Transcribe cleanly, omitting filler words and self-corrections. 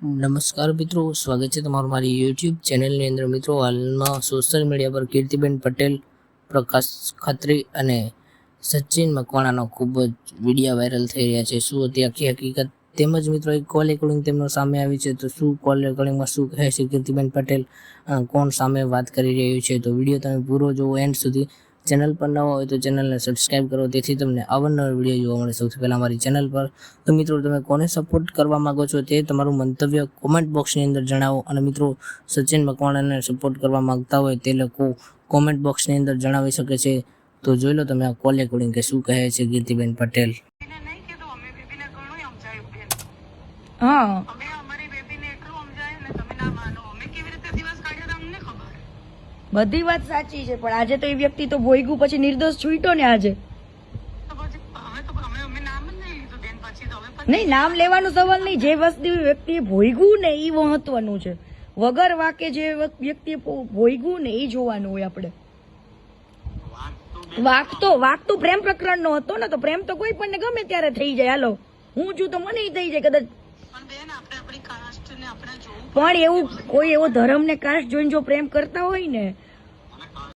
નમસ્કાર મિત્રો, સ્વાગત છે તમારું મારી યુટ્યુબ ચેનલની અંદર। મિત્રો, હાલમાં સોશિયલ મીડિયા પર કીર્તિબેન પટેલ, પ્રકાશ ખત્રી અને સચિન મકવાણાનો ખૂબ જ વિડીયો વાયરલ થઈ રહ્યા છે। શું હતી આખી હકીકત તેમજ મિત્રો એક કોલ રેકોર્ડિંગ તેમનો સામે આવી છે, તો શું કોલ રેકોર્ડિંગમાં શું કહે છે કીર્તિબેન પટેલ, કોણ સામે વાત કરી રહ્યું છે, તો વિડીયો તમે પૂરો જોવો એન્ડ સુધી। ચેનલ પર નવા હોય તો ચેનલને સબસ્ક્રાઇબ કરો, તેથી તમને અવારનવાર વિડીયો જોવા મળે સૌથી પહેલાં અમારી ચેનલ પર। તો મિત્રો, તમે કોને સપોર્ટ કરવા માંગો છો તે તમારું મંતવ્ય કોમેન્ટ બોક્સની અંદર જણાવો। અને મિત્રો, સચિન મકવાણાને સપોર્ટ કરવા માંગતા હોય તે લોકો કોમેન્ટ બોક્સની અંદર જણાવી શકે છે। તો જોઈ લો તમે આ કોલ રેકોર્ડિંગ કે શું કહે છે કીર્તિબેન પટેલ। હા, બધી વાત સાચી છે, પણ આજે તો એ વ્યક્તિ તો ભોયગું પછી નિર્દોષ છૂટ્યો ને આજે। નહીં, નામ લેવાનો સવાલ નહીં, જે વસ્તુ વ્યક્તિએ ભોયગું ને એ મહત્વનું છે। વગર વાકે જે વ્યક્તિએ ભોયગું ને એ જોવાનું હોય આપણે। વાક તો પ્રેમ પ્રકરણ નો હતો ને, તો પ્રેમ તો કોઈ પણ ગમે ત્યારે થઈ જાય। હાલો, હું છું તો મને થઈ જાય કદાચ, પણ એવું કોઈ એવો ધર્મ ને કાસ્ટ જોઈને જો પ્રેમ કરતા હોય ને